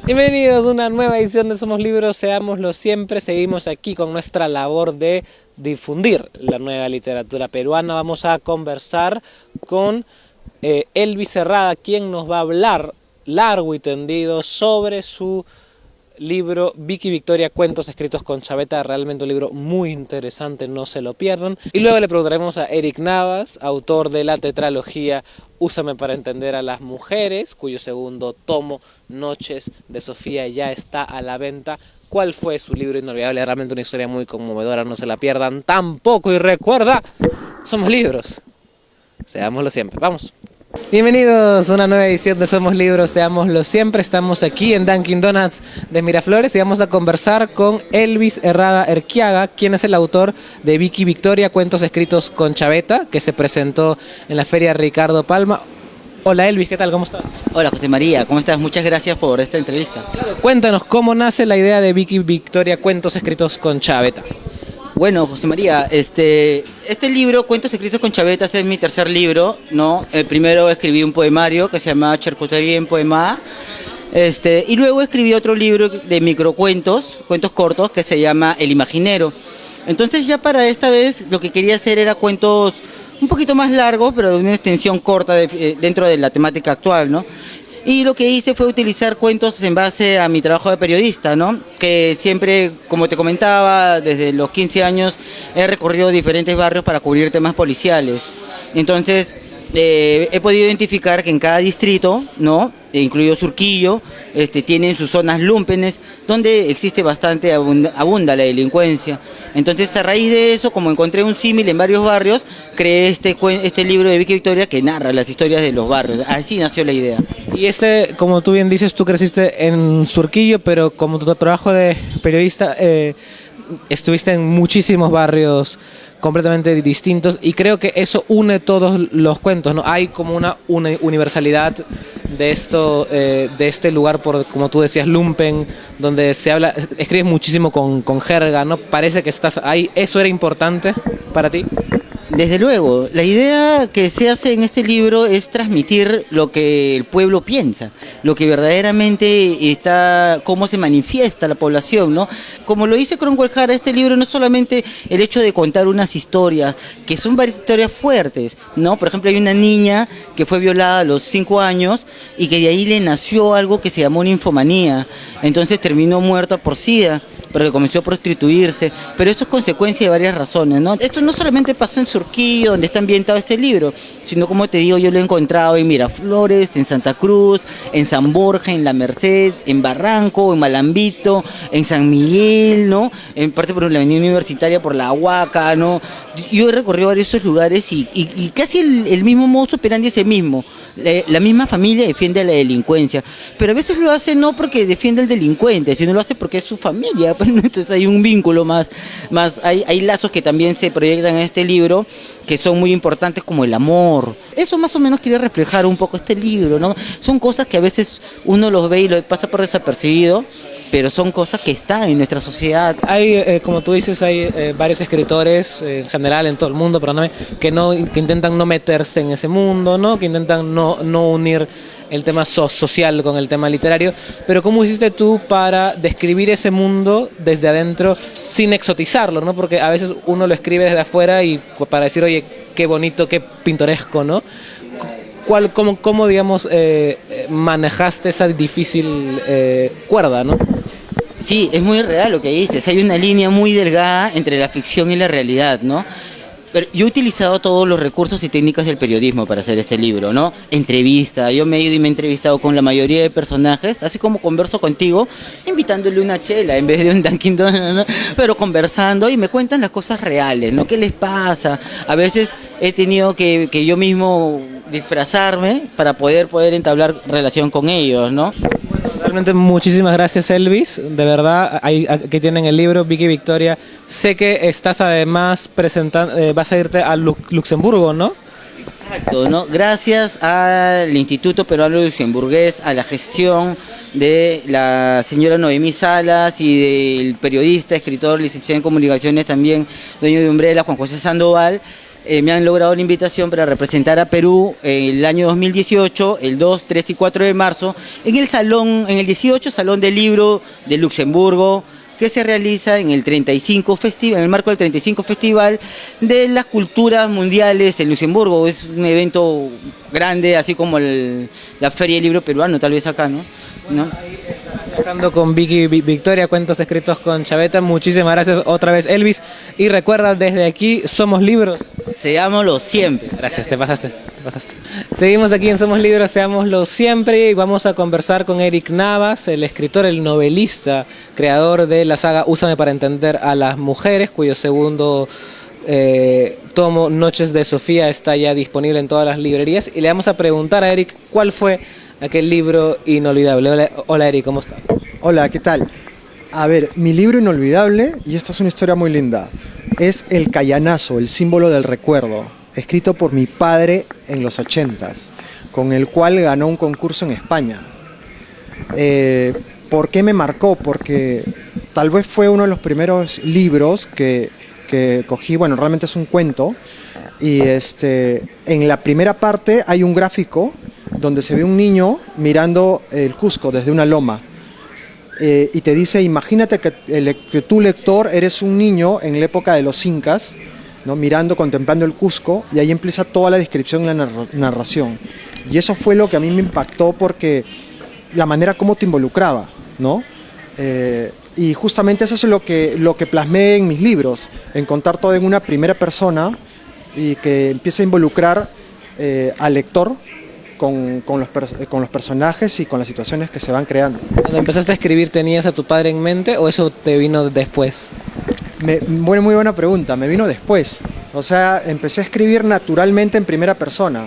Bienvenidos a una nueva edición de Somos Libros, seámoslo siempre. Seguimos aquí con nuestra labor de difundir la nueva literatura peruana. Vamos a conversar con Elvis Herrada, quien nos va a hablar largo y tendido sobre su libro Vicky Victoria, cuentos escritos con Chaveta. Realmente un libro muy interesante, no se lo pierdan. Y luego le preguntaremos a Eric Navas, autor de la tetralogía Úsame para entender a las mujeres, cuyo segundo tomo, Noches de Sofía, ya está a la venta. ¿Cuál fue su libro inolvidable? Realmente una historia muy conmovedora, no se la pierdan tampoco. Y recuerda, somos libros, seámoslo siempre. Vamos. Bienvenidos a una nueva edición de Somos Libros, seámoslo siempre. Estamos aquí en Dunkin' Donuts de Miraflores y vamos a conversar con Elvis Herrada Erquiaga, quien es el autor de Vicky Victoria, cuentos escritos con Chaveta, que se presentó en la Feria Ricardo Palma. Hola Elvis, ¿qué tal? ¿Cómo estás? Hola José María, ¿cómo estás? Muchas gracias por esta entrevista. Claro, cuéntanos, ¿cómo nace la idea de Vicky Victoria, cuentos escritos con Chaveta? Bueno, José María, este libro, Cuentos escritos con Chaveta, es mi tercer libro, ¿no? El primero escribí un poemario que se llama Charcutería en Poema, y luego escribí otro libro de microcuentos, cuentos cortos, que se llama El Imaginero. Entonces ya para esta vez lo que quería hacer era cuentos un poquito más largos, pero de una extensión corta dentro de la temática actual, ¿no? Y lo que hice fue utilizar cuentos en base a mi trabajo de periodista, ¿no? Que siempre, como te comentaba, desde los 15 años he recorrido diferentes barrios para cubrir temas policiales. Entonces, he podido identificar que en cada distrito, ¿no? Incluido Surquillo, tienen sus zonas lúmpenes, donde existe bastante, abunda la delincuencia. Entonces, a raíz de eso, como encontré un símil en varios barrios, creé este libro de Vicky Victoria que narra las historias de los barrios. Así nació la idea. Y como tú bien dices, tú creciste en Surquillo, pero como tu trabajo de periodista, estuviste en muchísimos barrios completamente distintos, y creo que eso une todos los cuentos, ¿no? Hay como una universalidad de esto, de este lugar, como tú decías, lumpen, donde se habla, escribes muchísimo con jerga, ¿no? Parece que estás ahí. ¿Eso era importante para ti? Desde luego, la idea que se hace en este libro es transmitir lo que el pueblo piensa, lo que verdaderamente está, cómo se manifiesta la población, ¿no? Como lo dice Cromwell Jara, este libro no es solamente el hecho de contar unas historias, que son varias historias fuertes, ¿no? Por ejemplo, hay una niña que fue violada a los 5 años y que de ahí le nació algo que se llamó ninfomanía, entonces terminó muerta por SIDA, pero que comenzó a prostituirse, pero esto es consecuencia de varias razones, ¿no? Esto no solamente pasó en Surquillo, donde está ambientado este libro, sino, como te digo, yo lo he encontrado en Miraflores, en Santa Cruz, en San Borja, en La Merced, en Barranco, en Malambito, en San Miguel, ¿no? En parte por la avenida universitaria, por La Huaca, ¿no? Yo he recorrido varios esos lugares y casi el mismo modus operandi es el mismo. La misma familia defiende a la delincuencia, pero a veces lo hace no porque defiende al delincuente, sino lo hace porque es su familia. Entonces hay un vínculo más hay lazos que también se proyectan en este libro que son muy importantes, como el amor. Eso más o menos quiere reflejar un poco este libro, ¿no? Son cosas que a veces uno los ve y lo pasa por desapercibido, pero son cosas que están en nuestra sociedad. Hay, como tú dices, hay varios escritores, en general en todo el mundo, perdóname, que intentan no meterse en ese mundo, ¿no? Que intentan no unir el tema social con el tema literario. Pero ¿cómo hiciste tú para describir ese mundo desde adentro sin exotizarlo, ¿no? Porque a veces uno lo escribe desde afuera y para decir, oye, qué bonito, qué pintoresco, ¿no? ¿Cómo digamos, manejaste esa difícil cuerda, ¿no? Sí, es muy real lo que dices. Hay una línea muy delgada entre la ficción y la realidad, ¿no? Pero yo he utilizado todos los recursos y técnicas del periodismo para hacer este libro, ¿no? Entrevista, yo me he ido y me he entrevistado con la mayoría de personajes, así como converso contigo, invitándole una chela en vez de un Dunkin' Donuts, ¿no? Pero conversando y me cuentan las cosas reales, ¿no? ¿Qué les pasa? A veces he tenido que yo mismo disfrazarme para poder entablar relación con ellos, ¿no? Realmente muchísimas gracias, Elvis, de verdad. Aquí tienen el libro Vicky Victoria. Sé que estás además presentando, vas a irte a Luxemburgo, ¿no? Exacto, ¿no? Gracias al Instituto Peruano Luxemburgués, a la gestión de la señora Noemí Salas y del periodista, escritor, licenciado en comunicaciones, también dueño de Umbrella, Juan José Sandoval, me han logrado la invitación para representar a Perú el año 2018, el 2, 3 y 4 de marzo, en el salón, en el 18 Salón del Libro de Luxemburgo, que se realiza en el 35 festival, en el marco del 35 Festival de las Culturas Mundiales en Luxemburgo. Es un evento grande, así como la Feria del Libro Peruano, tal vez acá, ¿no? ¿No? Estando con Vicky Victoria, Cuentos Escritos con Chaveta. Muchísimas gracias otra vez, Elvis. Y recuerda, desde aquí, Somos Libros. Seámoslo siempre. Gracias, te pasaste. Seguimos aquí en Somos Libros, seámoslo siempre. Y vamos a conversar con Eric Navas, el escritor, el novelista, creador de la saga Úsame para entender a las mujeres, cuyo segundo tomo, Noches de Sofía, está ya disponible en todas las librerías. Y le vamos a preguntar a Eric cuál fue aquel libro inolvidable. Hola Eric, ¿cómo estás? Hola, ¿qué tal? A ver, mi libro inolvidable, y esta es una historia muy linda, es El Cayanazo, el símbolo del recuerdo, escrito por mi padre en los 80s, con el cual ganó un concurso en España. ¿Por qué me marcó? Porque tal vez fue uno de los primeros libros que cogí. Bueno, realmente es un cuento, y en la primera parte hay un gráfico donde se ve un niño mirando el Cusco desde una loma, y te dice, imagínate que tú, lector, eres un niño en la época de los incas, ¿no? Mirando, contemplando el Cusco, y ahí empieza toda la descripción y la narración. Y eso fue lo que a mí me impactó, porque la manera como te involucraba, ¿no? Y justamente eso es lo que plasmé en mis libros, en contar todo en una primera persona y que empiece a involucrar al lector con los personajes y con las situaciones que se van creando. Cuando empezaste a escribir, ¿tenías a tu padre en mente o eso te vino después? Muy buena pregunta, me vino después. O sea, empecé a escribir naturalmente en primera persona,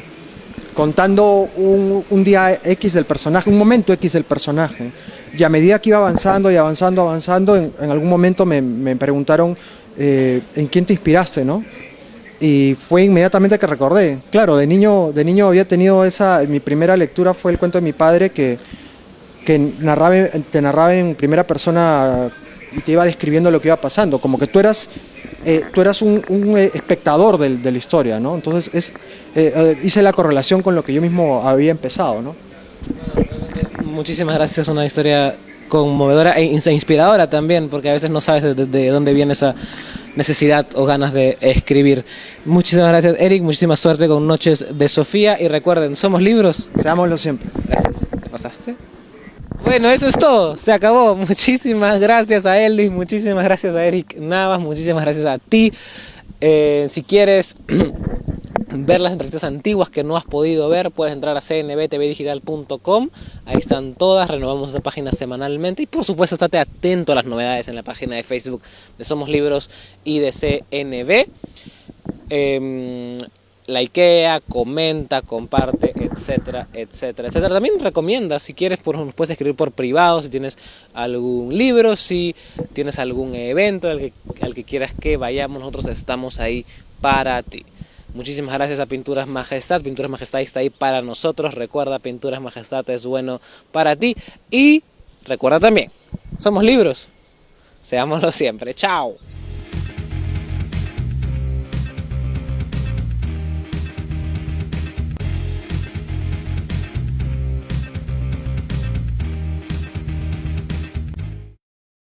contando un día X del personaje, un momento X del personaje. Y a medida que iba avanzando y avanzando, en algún momento me preguntaron ¿en quién te inspiraste, no? Y fue inmediatamente que recordé. Claro, de niño había tenido mi primera lectura fue el cuento de mi padre que te narraba en primera persona y te iba describiendo lo que iba pasando, como que tú eras un espectador de la historia, ¿no? Entonces hice la correlación con lo que yo mismo había empezado, ¿no? Muchísimas gracias, una historia conmovedora e inspiradora también, porque a veces no sabes de dónde viene esa necesidad o ganas de escribir. Muchísimas gracias, Eric, muchísima suerte con Noches de Sofía, y recuerden, somos libros. Seámoslo siempre. Gracias. ¿Te pasaste? Bueno, eso es todo, se acabó. Muchísimas gracias a Elvis, muchísimas gracias a Eric Navas, muchísimas gracias a ti. Si quieres ver las entrevistas antiguas que no has podido ver, puedes entrar a cnbtvdigital.com. Ahí están todas, renovamos esa página semanalmente. Y por supuesto, estate atento a las novedades en la página de Facebook de Somos Libros y de CNB. Likea, comenta, comparte, etcétera, etcétera, etcétera. También recomienda, si quieres, nos puedes escribir por privado, si tienes algún libro, si tienes algún evento al que quieras que vayamos, nosotros estamos ahí para ti. Muchísimas gracias a Pinturas Majestad. Pinturas Majestad está ahí para nosotros. Recuerda, Pinturas Majestad es bueno para ti. Y recuerda también, somos libros. Seámoslo siempre. Chao.